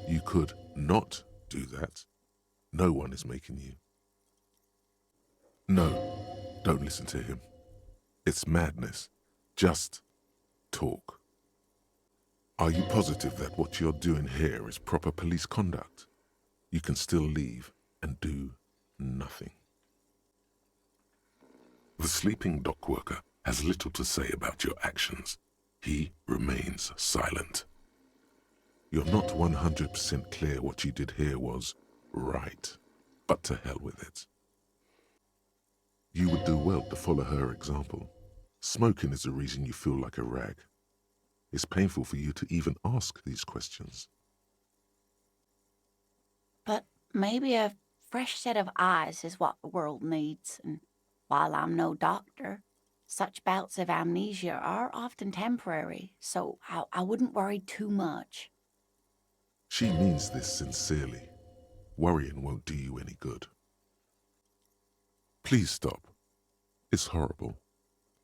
You could not do that. No one is making you. No, don't listen to him. It's madness. Just talk. Are you positive that what you're doing here is proper police conduct? You can still leave and do nothing. The sleeping dock worker has little to say about your actions. He remains silent. You're not 100% clear what you did here was right, but to hell with it. You would do well to follow her example. Smoking is the reason you feel like a rag. It's painful for you to even ask these questions. But maybe a fresh set of eyes is what the world needs, and while I'm no doctor, such bouts of amnesia are often temporary, so I wouldn't worry too much. She means this sincerely. Worrying won't do you any good. Please stop. It's horrible.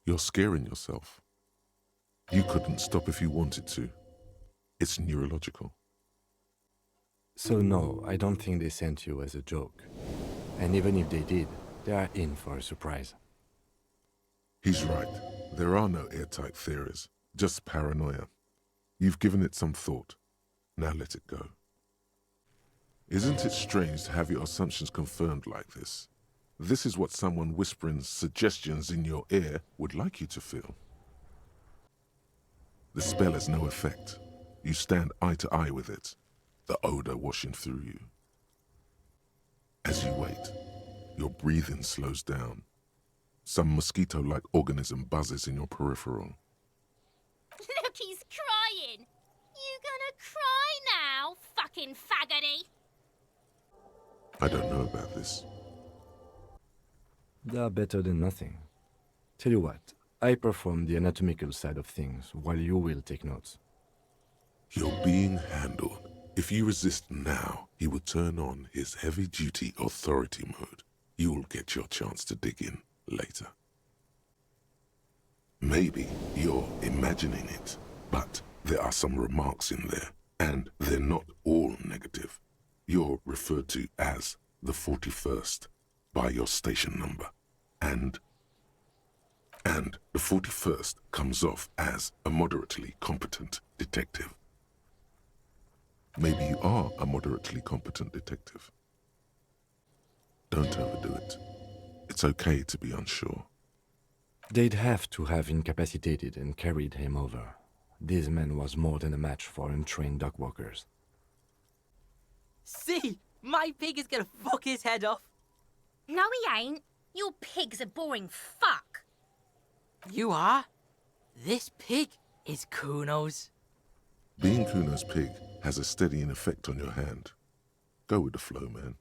You're scaring yourself. You couldn't stop if you wanted to. It's neurological. So no, I don't think they sent you as a joke. And even if they did, they are in for a surprise. He's right. There are no airtight theories, just paranoia. You've given it some thought. Now let it go. Isn't it strange to have your assumptions confirmed like this? This is what someone whispering suggestions in your ear would like you to feel. The spell has no effect. You stand eye to eye with it, the odor washing through you. As you wait, your breathing slows down. Some mosquito-like organism buzzes in your peripheral. Look, he's crying! You gonna cry now, fucking faggoty? I don't know about this. They are better than nothing. Tell you what, I perform the anatomical side of things while you will take notes. You're being handled. If you resist now, he will turn on his heavy-duty authority mode. You'll get your chance to dig in later. Maybe you're imagining it, but there are some remarks in there, and they're not all negative. You're referred to as the 41st by your station number, and the 41st comes off as a moderately competent detective. Maybe you are a moderately competent detective. Don't overdo it. It's okay to be unsure. They'd have to have incapacitated and carried him over. This man was more than a match for untrained dogwalkers. See, my pig is gonna fuck his head off. No, he ain't. Your pig's a boring fuck. You are? This pig is Kuno's. Being Kuno's pig has a steadying effect on your hand. Go with the flow, man.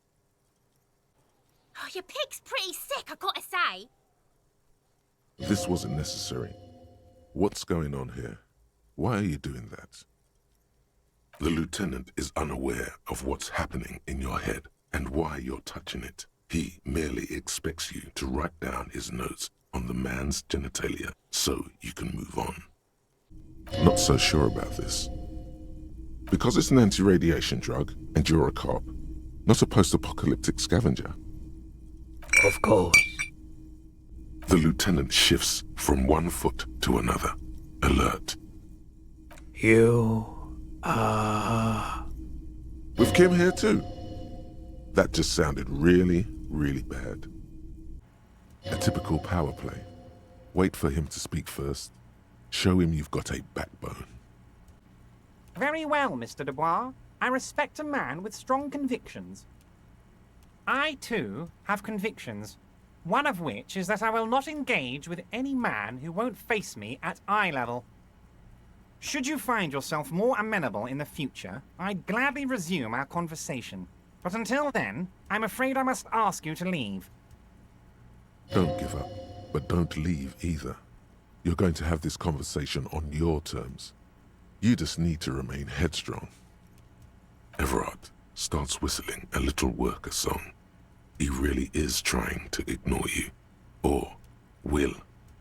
Oh, your pig's pretty sick, I gotta say. This wasn't necessary. What's going on here? Why are you doing that? The lieutenant is unaware of what's happening in your head and why you're touching it. He merely expects you to write down his notes on the man's genitalia so you can move on. Not so sure about this. Because it's an anti-radiation drug and you're a cop, not a post-apocalyptic scavenger. Of course. The lieutenant shifts from one foot to another, alert. You are... With Kim here too. That just sounded really, really bad. A typical power play. Wait for him to speak first. Show him you've got a backbone. Very well, Mr. Dubois. I respect a man with strong convictions. I, too, have convictions. One of which is that I will not engage with any man who won't face me at eye level. Should you find yourself more amenable in the future, I'd gladly resume our conversation. But until then, I'm afraid I must ask you to leave. Don't give up, but don't leave either. You're going to have this conversation on your terms. You just need to remain headstrong. Everard starts whistling a little worker song. He really is trying to ignore you, or will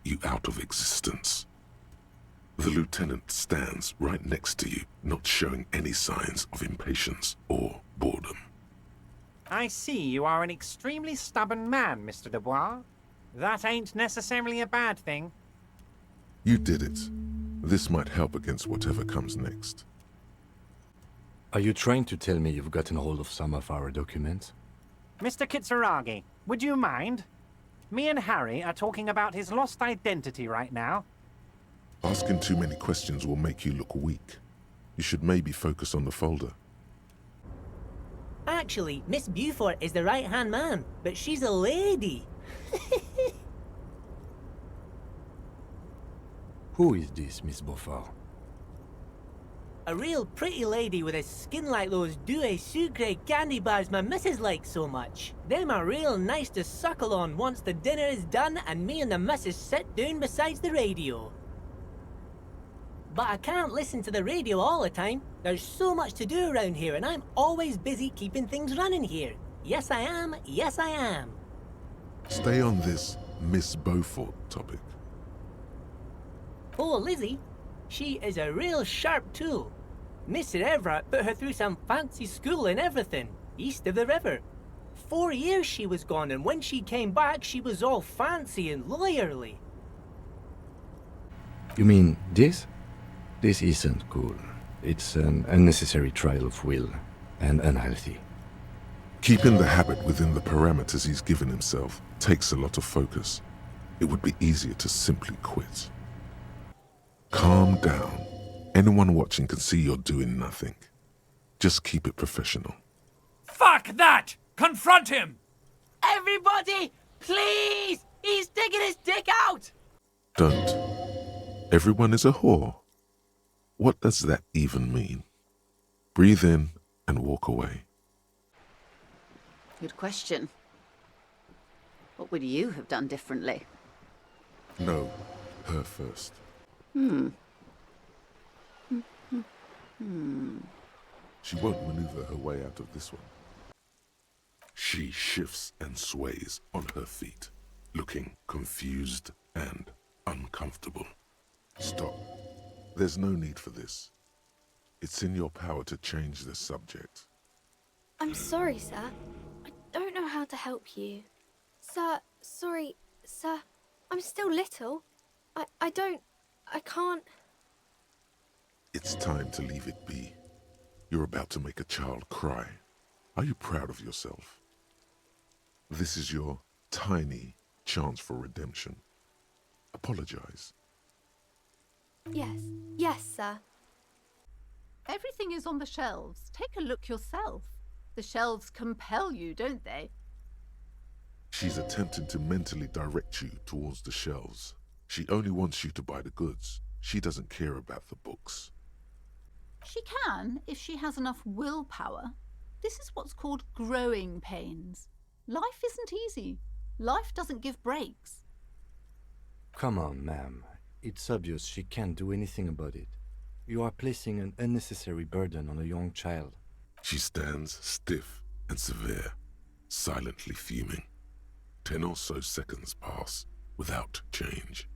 you out of existence. The lieutenant stands right next to you, not showing any signs of impatience or boredom. I see you are an extremely stubborn man, Mr. Dubois. That ain't necessarily a bad thing. You did it. This might help against whatever comes next. Are you trying to tell me you've gotten hold of some of our documents? Mr. Kitsuragi, would you mind? Me and Harry are talking about his lost identity right now. Asking too many questions will make you look weak. You should maybe focus on the folder. Actually, Miss Beaufort is the right-hand man, but she's a lady. Who is this, Miss Beaufort? A real pretty lady with a skin like those Douai Sucre candy bars my missus likes so much. Them are real nice to suckle on once the dinner is done and me and the missus sit down beside the radio. But I can't listen to the radio all the time. There's so much to do around here and I'm always busy keeping things running here. Yes I am, yes I am. Stay on this Miss Beaufort topic. Oh, Lizzie, she is a real sharp tool. Mr. Everett put her through some fancy school and everything, east of the river. 4 years she was gone, and when she came back, she was all fancy and lawyerly. You mean this? This isn't cool. It's an unnecessary trial of will, and unhealthy. Keeping the habit within the parameters he's given himself takes a lot of focus. It would be easier to simply quit. Calm down. Anyone watching can see you're doing nothing. Just keep it professional. Fuck that! Confront him! Everybody, please! He's digging his dick out! Don't. Everyone is a whore. What does that even mean? Breathe in and walk away. Good question. What would you have done differently? No, her first. She won't maneuver her way out of this one. She shifts and sways on her feet, looking confused and uncomfortable. Stop. There's no need for this. It's in your power to change the subject. I'm sorry, sir. I don't know how to help you. Sir, sorry, sir. I'm still little. I can't... It's time to leave it be. You're about to make a child cry. Are you proud of yourself? This is your tiny chance for redemption. Apologize. Yes, sir. Everything is on the shelves. Take a look yourself. The shelves compel you, don't they? She's attempting to mentally direct you towards the shelves. She only wants you to buy the goods. She doesn't care about the books. She can, if she has enough willpower. This is what's called growing pains. Life isn't easy. Life doesn't give breaks. Come on, ma'am. It's obvious she can't do anything about it. You are placing an unnecessary burden on a young child. She stands stiff and severe, silently fuming. 10 or so seconds pass without change.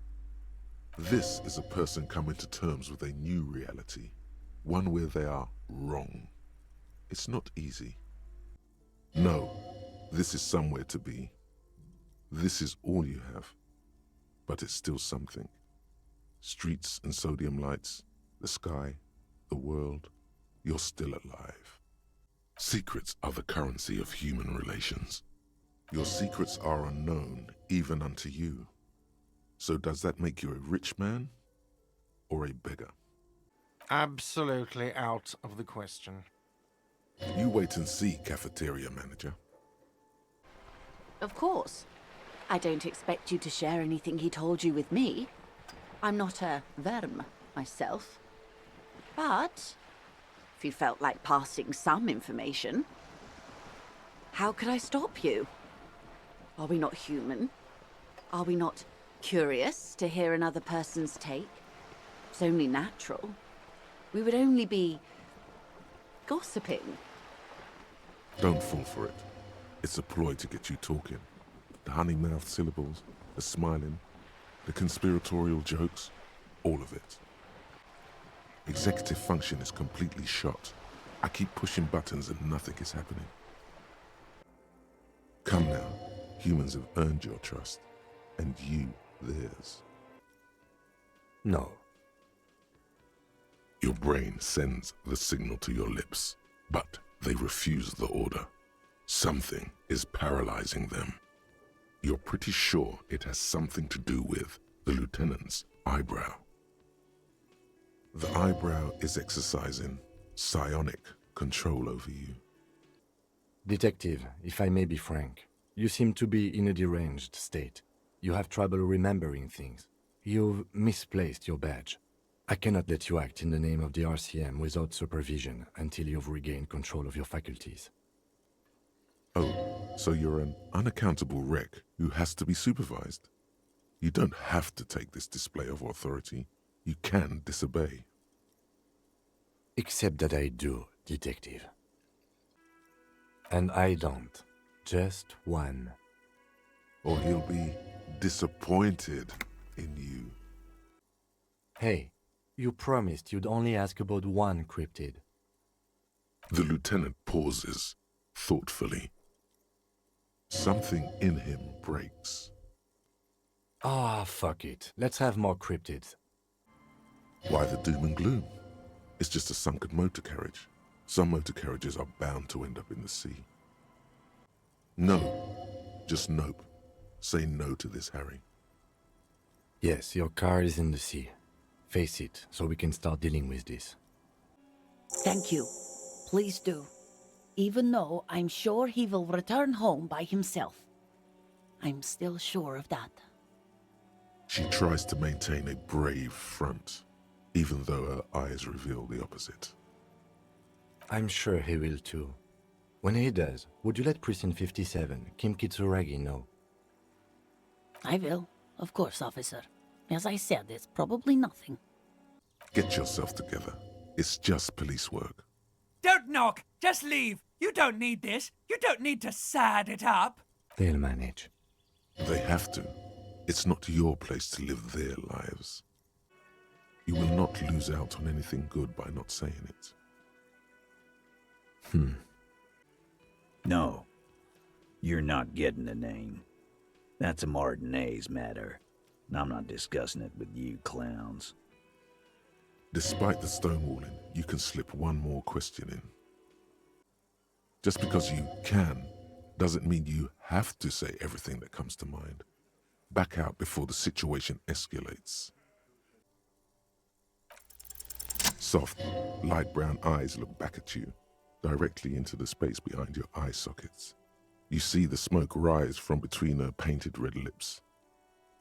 This is a person coming to terms with a new reality, one where they are wrong. It's not easy. No, this is somewhere to be. This is all you have, but it's still something. Streets and sodium lights, the sky, the world, you're still alive. Secrets are the currency of human relations. Your secrets are unknown even unto you. So does that make you a rich man or a beggar? Absolutely out of the question. You wait and see, cafeteria manager. Of course. I don't expect you to share anything he told you with me. I'm not a verm myself. But if you felt like passing some information, how could I stop you? Are we not human? Are we not curious to hear another person's take? It's only natural. We would only be gossiping. Don't fall for it. It's a ploy to get you talking. The honey-mouthed syllables, the smiling, the conspiratorial jokes, all of it. Executive function is completely shot. I keep pushing buttons and nothing is happening. Come now, humans have earned your trust, and you theirs. No. Your brain sends the signal to your lips, but they refuse the order. Something is paralyzing them. You're pretty sure it has something to do with the lieutenant's eyebrow. The eyebrow is exercising psionic control over you. Detective, if I may be frank, you seem to be in a deranged state. You have trouble remembering things. You've misplaced your badge. I cannot let you act in the name of the RCM without supervision until you've regained control of your faculties. Oh, so you're an unaccountable wreck who has to be supervised. You don't have to take this display of authority. You can disobey. Except that I do, Detective. And I don't. Just one. Or he'll be disappointed in you. Hey, you promised you'd only ask about one cryptid. The lieutenant pauses, thoughtfully. Something in him breaks. Ah, fuck it. Let's have more cryptids. Why the doom and gloom? It's just a sunken motor carriage. Some motor carriages are bound to end up in the sea. No. Just nope. Say no to this, Harry. Yes, your car is in the sea. Face it, so we can start dealing with this. Thank you. Please do. Even though I'm sure he will return home by himself. I'm still sure of that. She tries to maintain a brave front, even though her eyes reveal the opposite. I'm sure he will too. When he does, would you let Precinct 57, Kim Kitsuragi, know? I will, of course, officer. As I said, it's probably nothing. Get yourself together. It's just police work. Don't knock! Just leave! You don't need this! You don't need to sad it up! They'll manage. They have to. It's not your place to live their lives. You will not lose out on anything good by not saying it. No. You're not getting the name. That's a Martinez matter. And I'm not discussing it with you clowns. Despite the stonewalling, you can slip one more question in. Just because you can, doesn't mean you have to say everything that comes to mind. Back out before the situation escalates. Soft, light brown eyes look back at you, directly into the space behind your eye sockets. You see the smoke rise from between her painted red lips.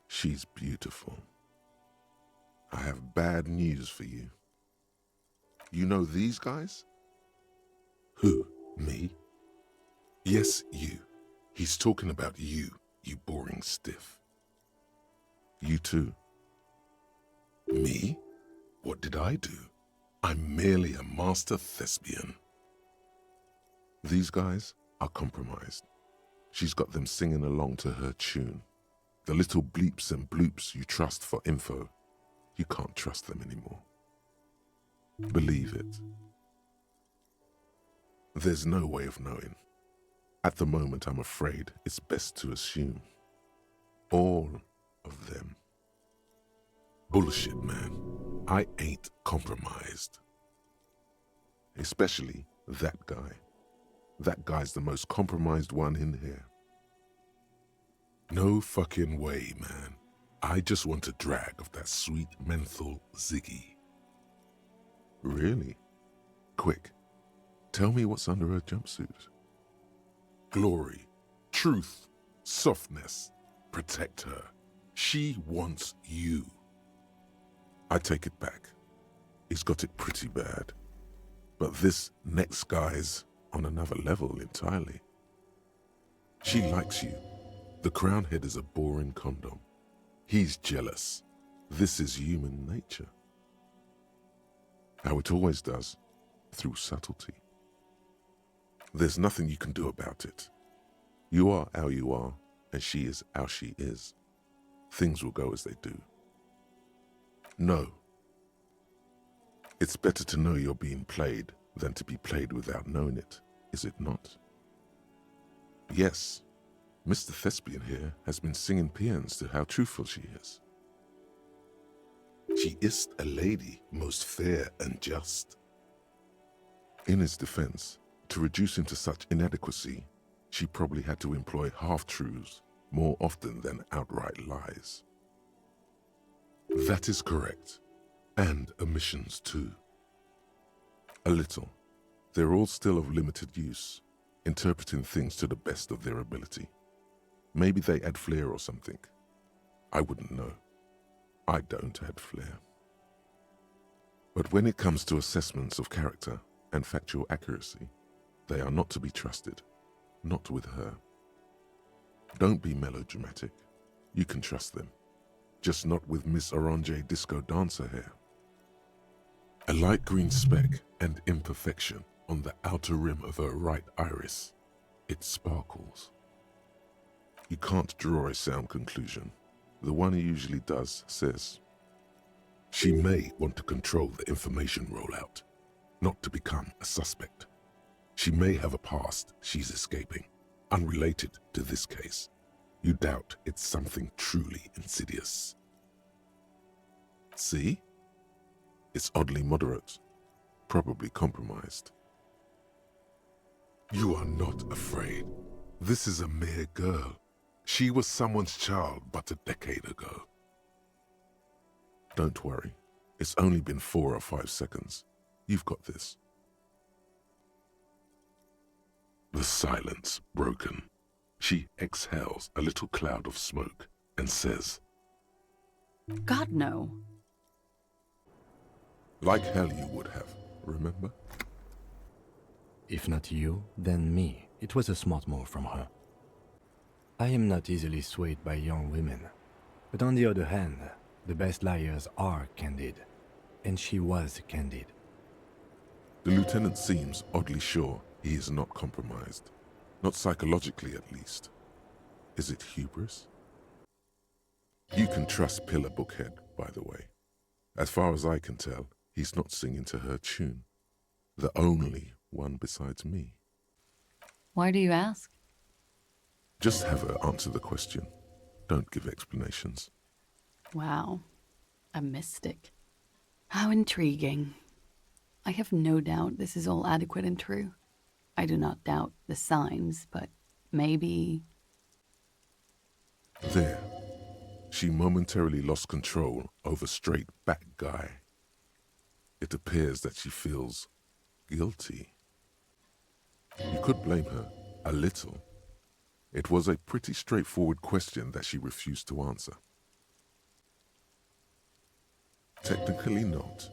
She's beautiful. I have bad news for you. You know these guys? Who? Me? Yes, you. He's talking about you, you boring stiff. You too. Me? What did I do? I'm merely a master thespian. These guys are compromised. She's got them singing along to her tune. The little bleeps and bloops you trust for info, you can't trust them anymore. Believe it. There's no way of knowing. At the moment, I'm afraid it's best to assume. All of them. Bullshit, man. I ain't compromised. Especially that guy. That guy's the most compromised one in here. No fucking way, man. I just want a drag of that sweet menthol Ziggy. Really? Quick, tell me what's under her jumpsuit. Glory, truth, softness. Protect her. She wants you. I take it back. He's got it pretty bad. But this next guy's on another level entirely. She likes you. The crown head is a boring condom. He's jealous. This is human nature. How it always does, through subtlety. There's nothing you can do about it. You are how you are, and she is how she is. Things will go as they do. No. It's better to know you're being played than to be played without knowing it, is it not? Yes, Mr. Thespian here has been singing paeans to how truthful she is. She is a lady most fair and just. In his defense, to reduce him to such inadequacy, she probably had to employ half-truths more often than outright lies. That is correct, and omissions too. A little. They're all still of limited use, interpreting things to the best of their ability. Maybe they add flair or something. I wouldn't know. I don't add flair. But when it comes to assessments of character and factual accuracy, they are not to be trusted. Not with her. Don't be melodramatic. You can trust them. Just not with Miss Orange Disco Dancer here. A light green speck and imperfection on the outer rim of her right iris. It sparkles. You can't draw a sound conclusion. The one he usually does says, she may want to control the information rollout, not to become a suspect. She may have a past she's escaping, unrelated to this case. You doubt it's something truly insidious. See? It's oddly moderate, probably compromised. You are not afraid. This is a mere girl. She was someone's child but a decade ago. Don't worry. It's only been 4 or 5 seconds. You've got this. The silence broken. She exhales a little cloud of smoke and says, God, no. Like hell you would have, remember? If not you, then me. It was a smart move from her. I am not easily swayed by young women. But on the other hand, the best liars are candid. And she was candid. The lieutenant seems oddly sure he is not compromised. Not psychologically, at least. Is it hubris? You can trust Pillar Bookhead, by the way. As far as I can tell, he's not singing to her tune. The only one besides me. Why do you ask? Just have her answer the question. Don't give explanations. Wow. A mystic. How intriguing. I have no doubt this is all adequate and true. I do not doubt the signs, but maybe... There. She momentarily lost control over straight back guy. It appears that she feels guilty. You could blame her, a little. It was a pretty straightforward question that she refused to answer. Technically not.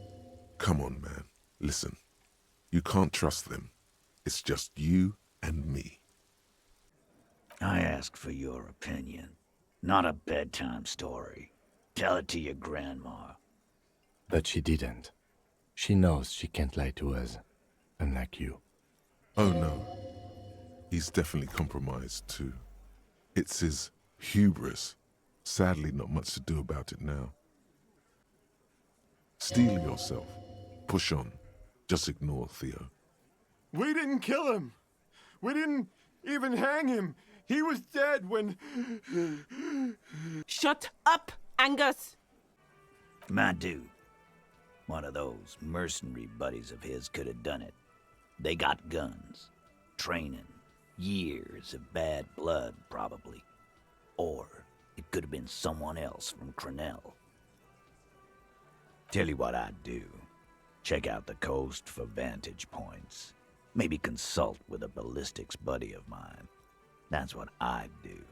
Come on, man. Listen. You can't trust them. It's just you and me. I ask for your opinion, not a bedtime story. Tell it to your grandma. But she didn't. She knows she can't lie to us, unlike you. Oh no. He's definitely compromised too. It's his hubris. Sadly, not much to do about it now. Steel yourself. Push on. Just ignore Theo. We didn't kill him. We didn't even hang him. He was dead when... Shut up, Angus! My dude. One of those mercenary buddies of his could have done it. They got guns, training, years of bad blood, probably. Or it could have been someone else from Crenell. Tell you what I'd do. Check out the coast for vantage points. Maybe consult with a ballistics buddy of mine. That's what I'd do.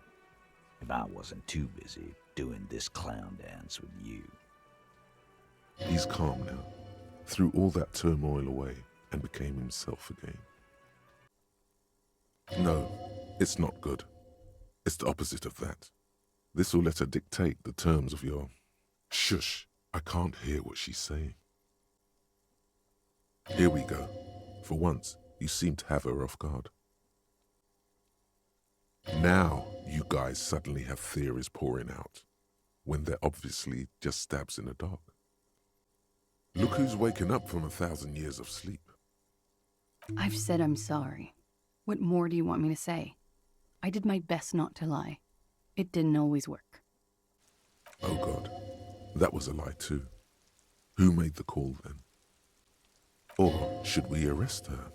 If I wasn't too busy doing this clown dance with you. He's calm now. Threw all that turmoil away and became himself again. No, it's not good. It's the opposite of that. This will let her dictate the terms of your... Shush, I can't hear what she's saying. Here we go. For once, you seem to have her off guard. Now, you guys suddenly have theories pouring out, when they're obviously just stabs in the dark. Look who's waking up from 1,000 years of sleep. I've said I'm sorry. What more do you want me to say? I did my best not to lie. It didn't always work. Oh God, that was a lie too. Who made the call then? Or should we arrest her?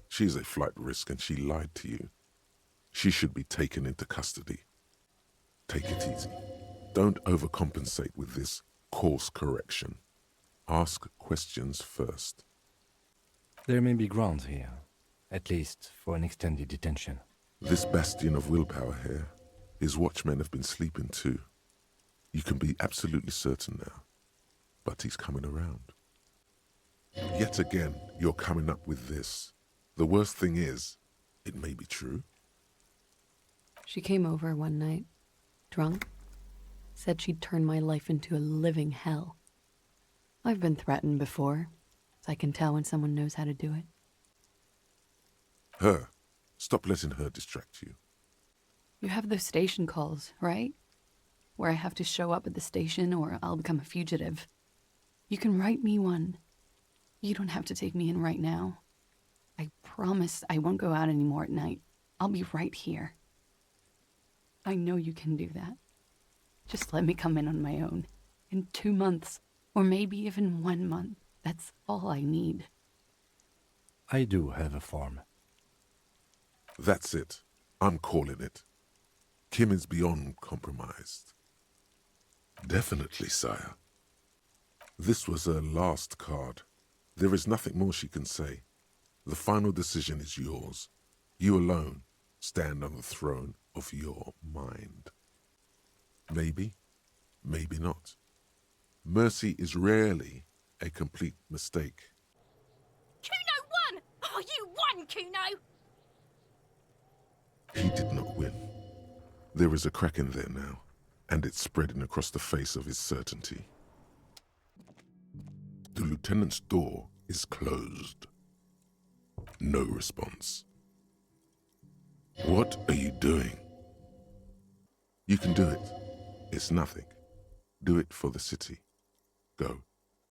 She's a flight risk and she lied to you. She should be taken into custody. Take it easy. Don't overcompensate with this course correction. Ask questions first. There may be grounds here, at least for an extended detention. This bastion of willpower here, his watchmen have been sleeping too. You can be absolutely certain now, but he's coming around. Yet again, you're coming up with this. The worst thing is, it may be true. She came over one night, drunk, said she'd turn my life into a living hell. I've been threatened before, so I can tell when someone knows how to do it. Her. Stop letting her distract you. You have those station calls, right? Where I have to show up at the station or I'll become a fugitive. You can write me one. You don't have to take me in right now. I promise I won't go out anymore at night. I'll be right here. I know you can do that. Just let me come in on my own. In 2 months, or maybe even 1 month. That's all I need. I do have a form. That's it. I'm calling it. Kim is beyond compromised. Definitely, sire. This was her last card. There is nothing more she can say. The final decision is yours. You alone stand on the throne of your mind. Maybe, maybe not. Mercy is rarely a complete mistake. Kuno won! Oh, you won, Kuno! He did not win. There is a crack in there now, and it's spreading across the face of his certainty. The lieutenant's door is closed. No response. What are you doing? You can do it. It's nothing. Do it for the city. Go.